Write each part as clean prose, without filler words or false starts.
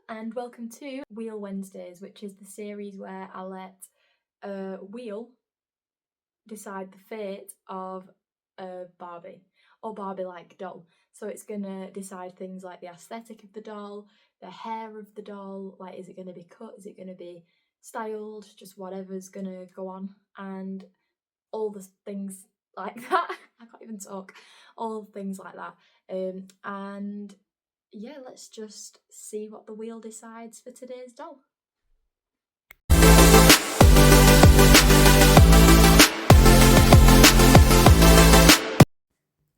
and welcome to Wheel Wednesdays, which is the series where I let a wheel decide the fate of a Barbie or Barbie-like doll. So it's gonna decide things like the aesthetic of the doll, the hair of the doll, like is it gonna be cut, is it gonna be styled, just whatever's gonna go on, and all the things like that. I can't even talk. All things like that. And yeah, let's just see what the wheel decides for today's doll.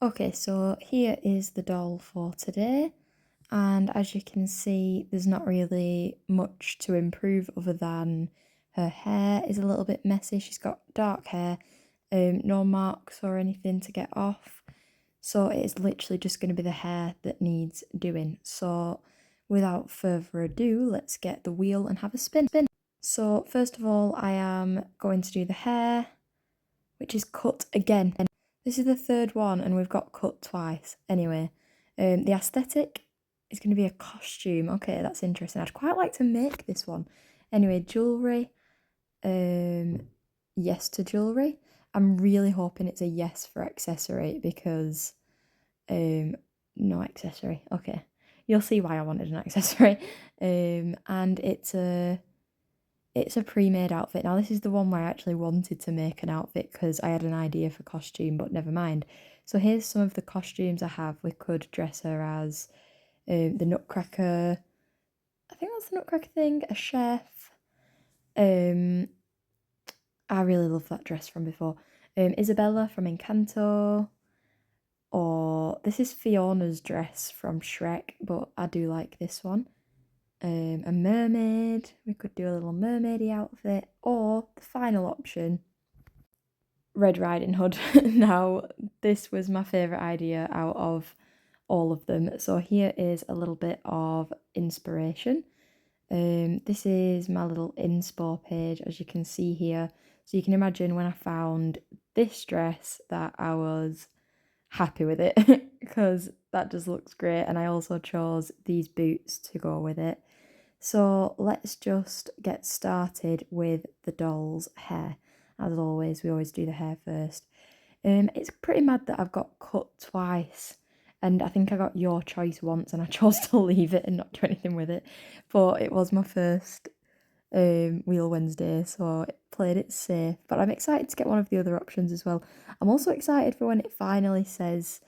Okay, so here is the doll for today, and as you can see, there's not really much to improve other than her hair is a little bit messy. She's got dark hair, no marks or anything to get off, so it's literally just going to be the hair that needs doing. So without further ado, let's get the wheel and have a spin. So first of all, I am going to do the hair, which is cut again. This is the third one and we've got cut twice. Anyway, the aesthetic is going to be a costume. Okay, that's interesting. I'd quite like to make this one. Anyway, jewellery. Yes to jewellery. I'm really hoping it's a yes for accessory because no accessory. Okay, you'll see why I wanted an accessory. And it's a pre-made outfit. Now this is the one where I actually wanted to make an outfit because I had an idea for costume, but never mind. So here's some of the costumes I have. We could dress her as the Nutcracker. I think that's the Nutcracker thing. A chef. I really love that dress from before. Isabella from Encanto. Or this is Fiona's dress from Shrek, but I do like this one. A mermaid, we could do a little mermaidy outfit, or the final option, Red Riding Hood. Now, this was my favourite idea out of all of them, so here is a little bit of inspiration. This is my little inspo page, as you can see here, so you can imagine when I found this dress that I was happy with it because that just looks great, and I also chose these boots to go with it. So let's just get started with the doll's hair. As always, we always do the hair first. It's pretty mad that I've got cut twice, and I think I got your choice once and I chose to leave it and not do anything with it. But it was my first Wheel Wednesday, so I played it safe. But I'm excited to get one of the other options as well. I'm also excited for when it finally says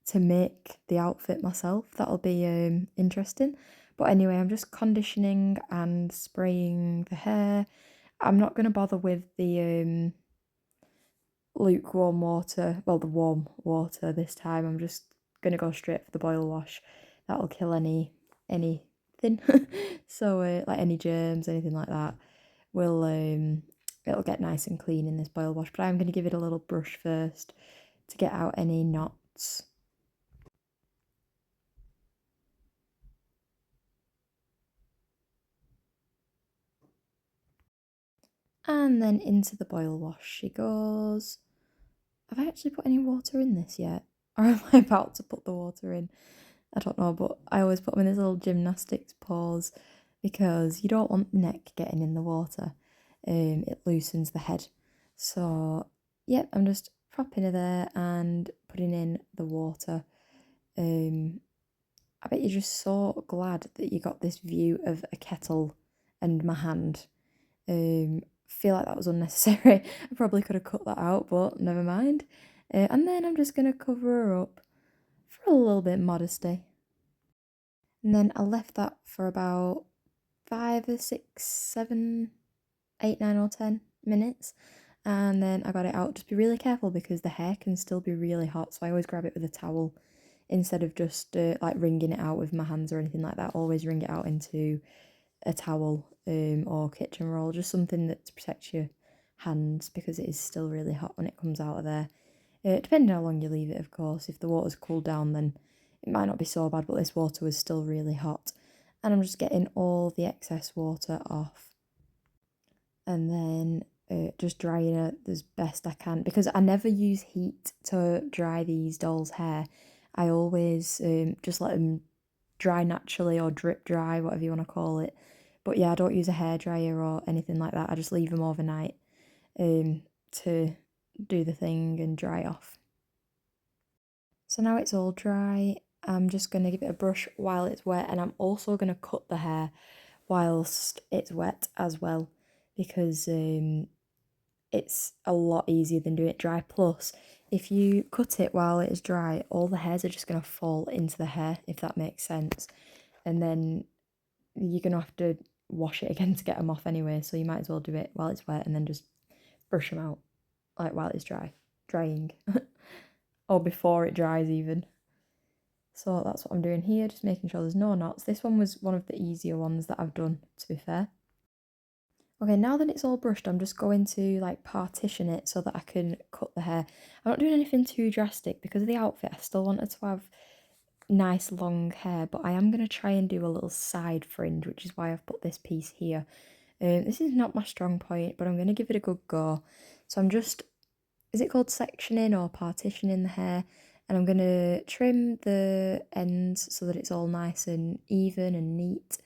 to make the outfit myself. That'll be interesting. But anyway, I'm just conditioning and spraying the hair. I'm not going to bother with the lukewarm water, well, the warm water this time. I'm just going to go straight for the boil wash. That'll kill anything. So like any germs, anything like that, will it'll get nice and clean in this boil wash. But I'm going to give it a little brush first to get out any knots. And then into the boil wash she goes. Have I actually put any water in this yet? Or am I about to put the water in? I don't know, but I always put them in this little gymnastics pose because you don't want the neck getting in the water. It loosens the head. So, yep, I'm just propping her there and putting in the water. I bet you're just so glad that you got this view of a kettle and my hand. Feel like that was unnecessary. I probably could have cut that out, but never mind. And then I'm just going to cover her up for a little bit modesty. And then I left that for about 5 or 6, 7, 8, 9 or 10 minutes. And then I got it out. Just be really careful because the hair can still be really hot. So I always grab it with a towel instead of just like wringing it out with my hands or anything like that. Always wring it out into a towel or kitchen roll, just something that to protect your hands because it is still really hot when it comes out of there. Depending how long you leave it, of course. If the water's cooled down, then it might not be so bad, but this water was still really hot. And I'm just getting all the excess water off. And then just drying it as best I can because I never use heat to dry these dolls' hair. I always just let them dry naturally or drip dry, whatever you want to call it. But yeah, I don't use a hairdryer or anything like that. I just leave them overnight to do the thing and dry off. So now it's all dry, I'm just going to give it a brush while it's wet, and I'm also going to cut the hair whilst it's wet as well, because it's a lot easier than doing it dry. Plus, if you cut it while it is dry, all the hairs are just going to fall into the hair, if that makes sense. And then you're going to have to wash it again to get them off anyway, so you might as well do it while it's wet and then just brush them out, like while it's drying. Or before it dries even. So that's what I'm doing here, just making sure there's no knots. This one was one of the easier ones that I've done, to be fair. Okay, now that it's all brushed, I'm just going to like partition it so that I can cut the hair. I'm not doing anything too drastic because of the outfit. I still wanted to have nice long hair, but I am going to try and do a little side fringe, which is why I've put this piece here. This is not my strong point, but I'm going to give it a good go. So I'm just, is it called sectioning or partitioning the hair? And I'm going to trim the ends so that it's all nice and even and neat.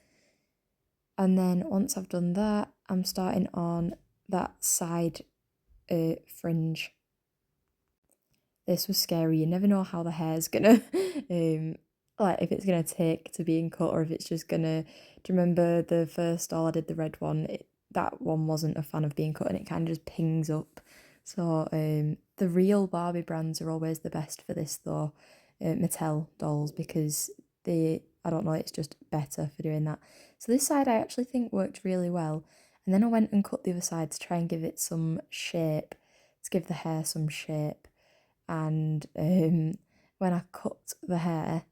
And then once I've done that, I'm starting on that side fringe. This was scary. You never know how the hair's gonna, like if it's gonna take to being cut or if it's just gonna, do you remember the first doll I did, the red one? That one wasn't a fan of being cut and it kind of just pings up. So the real Barbie brands are always the best for this though, Mattel dolls, because I don't know, it's just better for doing that. So this side I actually think worked really well. And then I went and cut the other side to try and give it some shape, to give the hair some shape. And when I cut the hair,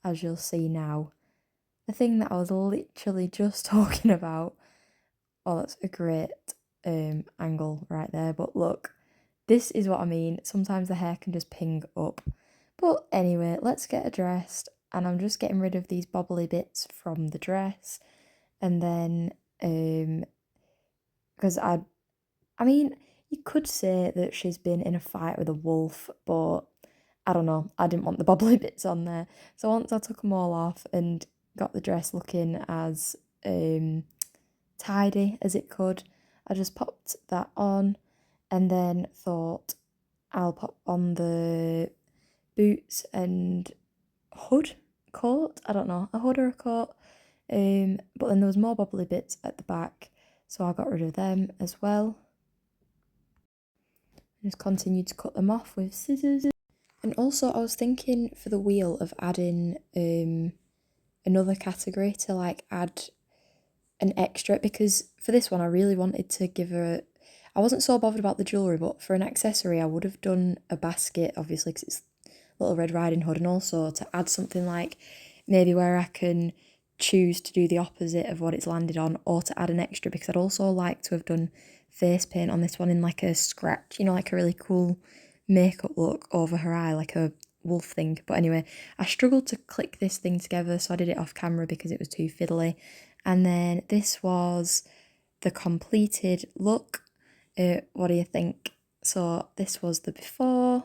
as you'll see now, the thing that I was literally just talking about, oh, that's a great angle right there, but look, this is what I mean. Sometimes the hair can just ping up. But anyway, let's get dressed, and I'm just getting rid of these bobbly bits from the dress. And then, because I mean, you could say that she's been in a fight with a wolf, but I don't know, I didn't want the bobbly bits on there. So once I took them all off and got the dress looking as tidy as it could, I just popped that on and then thought I'll pop on the boots and coat, I don't know, a hood or a coat. But then there was more bobbly bits at the back, so I got rid of them as well. Just continued to cut them off with scissors. And also I was thinking for the wheel of adding another category to like add an extra, because for this one I really wanted to give her, I wasn't so bothered about the jewellery, but for an accessory I would have done a basket, obviously, because it's Little Red Riding Hood, and also to add something like maybe where I can choose to do the opposite of what it's landed on, or to add an extra, because I'd also like to have done face paint on this one in like a scratch, you know, like a really cool makeup look over her eye, like a wolf thing. But anyway, I struggled to click this thing together, so I did it off camera because it was too fiddly. And then this was the completed look. What do you think? So this was the before,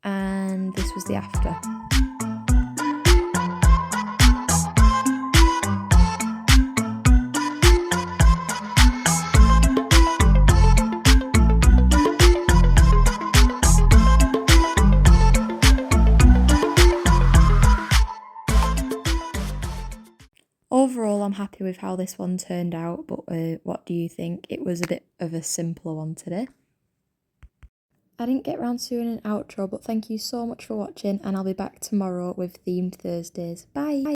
and this was the after. Overall, I'm happy with how this one turned out, but what do you think? It was a bit of a simpler one today. I didn't get around to doing an outro, but thank you so much for watching, and I'll be back tomorrow with themed Thursdays. Bye!